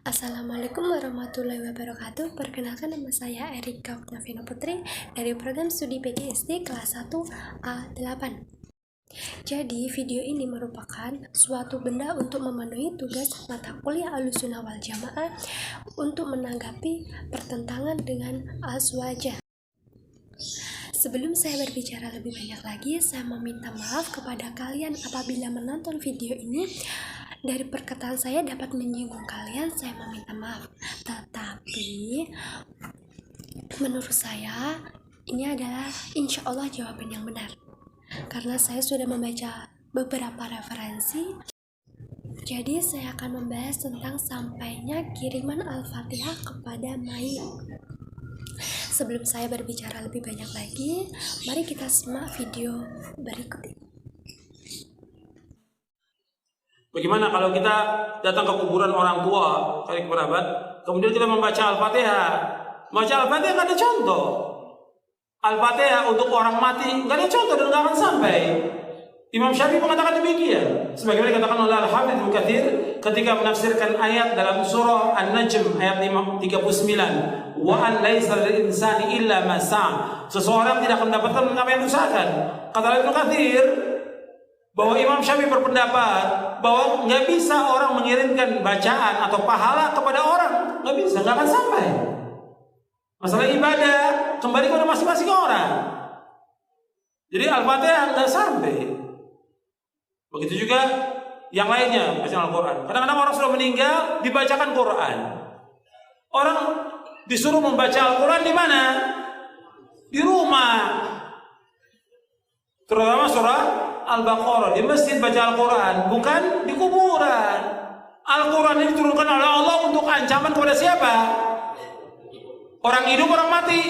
Assalamualaikum warahmatullahi wabarakatuh. Perkenalkan, nama saya Erika Octaviana Putri dari program studi PGSD kelas 1A8. Jadi video ini merupakan suatu benda untuk memenuhi tugas mata kuliah Ahlussunnah wal Jamaah untuk menanggapi pertentangan dengan azwajah. Sebelum saya berbicara lebih banyak lagi, saya meminta maaf kepada kalian apabila menonton video ini dari perkataan saya dapat menyinggung kalian. Saya meminta maaf, tetapi menurut saya ini adalah insya Allah jawaban yang benar, karena saya sudah membaca beberapa referensi. Jadi saya akan membahas tentang sampainya kiriman Al-Fatihah kepada mayit. Sebelum saya berbicara lebih banyak lagi, mari kita simak video berikut ini. Bagaimana kalau kita datang ke kuburan orang tua, kali kerabat, kemudian kita membaca Al-Fatihah? Membaca Al-Fatihah nggak ada contoh. Al-Fatihah untuk orang mati nggak ada contoh dan nggak akan sampai. Imam Syafi'i mengatakan demikian, sebagaimana dikatakan oleh Al-Hafidz Ibnu Katsir ketika menafsirkan ayat dalam surah An-Najm ayat 39, wa an laisa lil insani illa ma sa'a. Seseorang tidak akan mendapatkan apa yang diusahakan. Kata Ibnu Katsir bahwa Imam Syafi'i berpendapat bahwa nggak bisa orang mengirimkan bacaan atau pahala kepada orang, nggak bisa, nggak akan sampai. Masalah ibadah kembali kepada masing-masing orang. Jadi Al-Fatihah nggak sampai. Begitu juga yang lainnya, bacaan Al-Quran. Kadang-kadang orang sudah meninggal dibacakan Quran. Orang disuruh membaca Al-Quran di mana? Di rumah. Terutama surah Al-Baqarah, di masjid baca Al-Quran, bukan di kuburan. Al-Quran ini diturunkan oleh Allah untuk ancaman kepada siapa? Orang hidup, orang mati.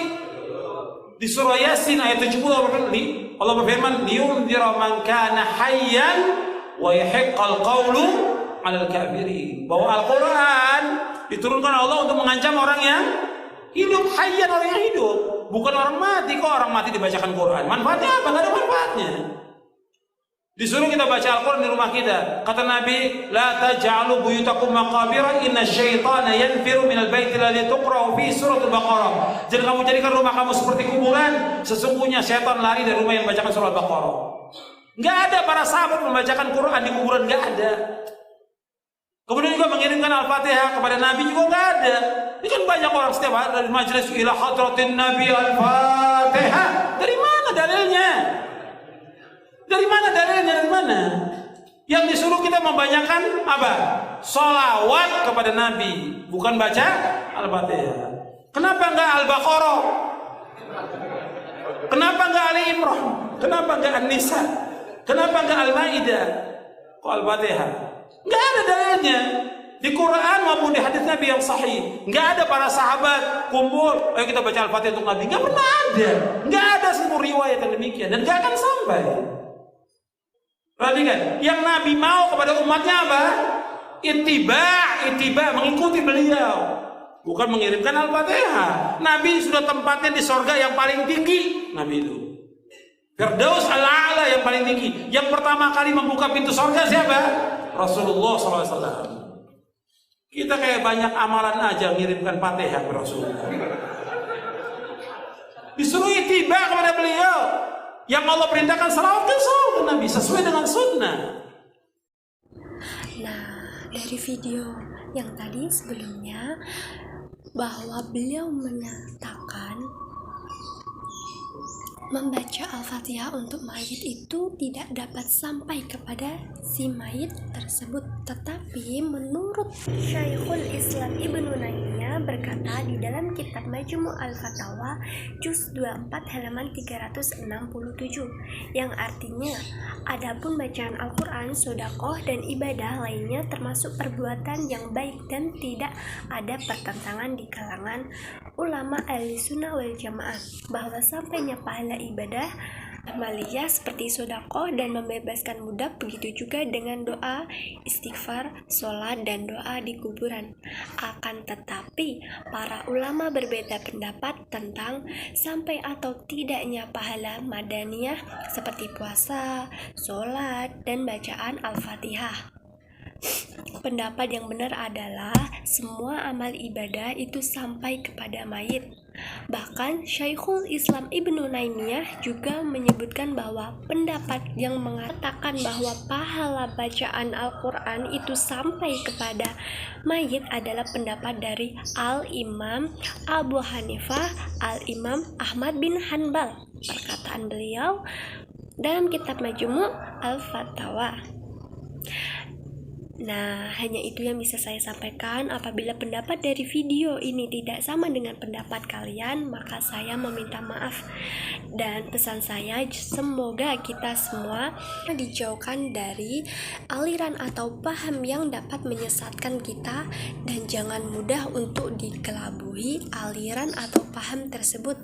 Di surah Yasin ayat 70 Allah berfirman, liyunzira man kana hayyan wa yahiqqal qawlu 'alal kafirin. Bahwa Al-Quran diturunkan Allah untuk mengancam orang yang hidup, hayyan, orang yang hidup, bukan orang mati. Kok orang mati dibacakan Quran? Manfaatnya apa? Enggak ada manfaatnya. Disuruh kita baca Al-Quran di rumah kita. Kata Nabi, la taj'alu buyutakum maqabira inna syaitana yanfiru minal baiti alladhi tuqra'u fi suratul Baqarah. Jangan kamu jadikan rumah kamu seperti kuburan. Sesungguhnya syaitan lari dari rumah yang membacakan surah Al-Baqarah. Enggak ada para sahabat membacakan Quran di kuburan, enggak ada. Kemudian juga mengirimkan Al-Fatihah kepada Nabi juga enggak ada. Ini kan banyak orang setiap hari dari majelis ila hadratin Nabi Al-Fatihah. Dari mana dalilnya? Dari mana dalilnya? Dari mana? Yang disuruh kita membanyakan apa? Sholawat kepada Nabi, bukan baca Al-Fatihah. Kenapa enggak Al-Baqarah? Kenapa enggak Ali Imran? Kenapa enggak An-Nisa? Kenapa enggak Al-Maidah? Kok Al-Fatihah? Enggak ada dalilnya. Di Quran maupun di hadis Nabi yang sahih, enggak ada para sahabat kumpul, ayo kita baca Al-Fatihah untuk Nabi. Enggak pernah ada. Enggak ada seluruh riwayat yang demikian dan enggak akan sampai. Perhatikan, yang Nabi mau kepada umatnya apa? Ittiba, mengikuti beliau, bukan mengirimkan Al-Fatihah. Nabi sudah tempatnya di sorga yang paling tinggi. Nabi itu Firdaus al-A'la yang paling tinggi. Yang pertama kali membuka pintu sorga siapa? Rasulullah SAW. Kita kayak banyak amalan aja mengirimkan Fatihah ke Rasulullah. Disuruh ittiba kepada beliau. Yang Allah perintahkan salawat ke Nabi sesuai dengan sunnah. Nah, dari video yang tadi sebelumnya, bahwa beliau menyatakan membaca Al-Fatihah untuk mayit itu tidak dapat sampai kepada si mayit tersebut. Tetapi menurut Syekhul Islam Ibnu Taimiyah berkata di dalam kitab Majmu' Al-Fatawa juz 24 halaman 367, yang artinya adapun bacaan Al-Quran, sedekah dan ibadah lainnya termasuk perbuatan yang baik dan tidak ada pertentangan di kalangan ulama Ahlussunnah wal Jamaah bahwa sampainya pahala ibadah amaliyah seperti sedekah dan membebaskan budak, begitu juga dengan doa, istighfar, sholat, dan doa di kuburan. Akan tetapi para ulama berbeda pendapat tentang sampai atau tidaknya pahala madaniyah seperti puasa, sholat, dan bacaan Al-Fatihah. Pendapat yang benar adalah semua amal ibadah itu sampai kepada mayit. Bahkan Syekhul Islam Ibnu Taimiyah juga menyebutkan bahwa pendapat yang mengatakan bahwa pahala bacaan Al-Quran itu sampai kepada mayit adalah pendapat dari Al-Imam Abu Hanifah, Al-Imam Ahmad bin Hanbal. Perkataan beliau dalam kitab Majmu' Al-Fatawa. Nah, hanya itu yang bisa saya sampaikan. Apabila pendapat dari video ini tidak sama dengan pendapat kalian, maka saya meminta maaf. Dan pesan saya, semoga kita semua dijauhkan dari aliran atau paham yang dapat menyesatkan kita, dan jangan mudah untuk dikelabui aliran atau paham tersebut.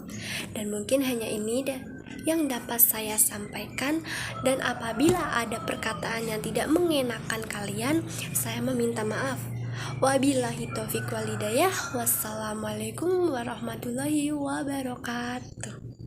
Dan mungkin hanya ini yang dapat saya sampaikan, dan apabila ada perkataan yang tidak mengenakan kalian, saya meminta maaf. Wabillahi taufiq wal hidayah. Wassalamualaikum warahmatullahi wabarakatuh.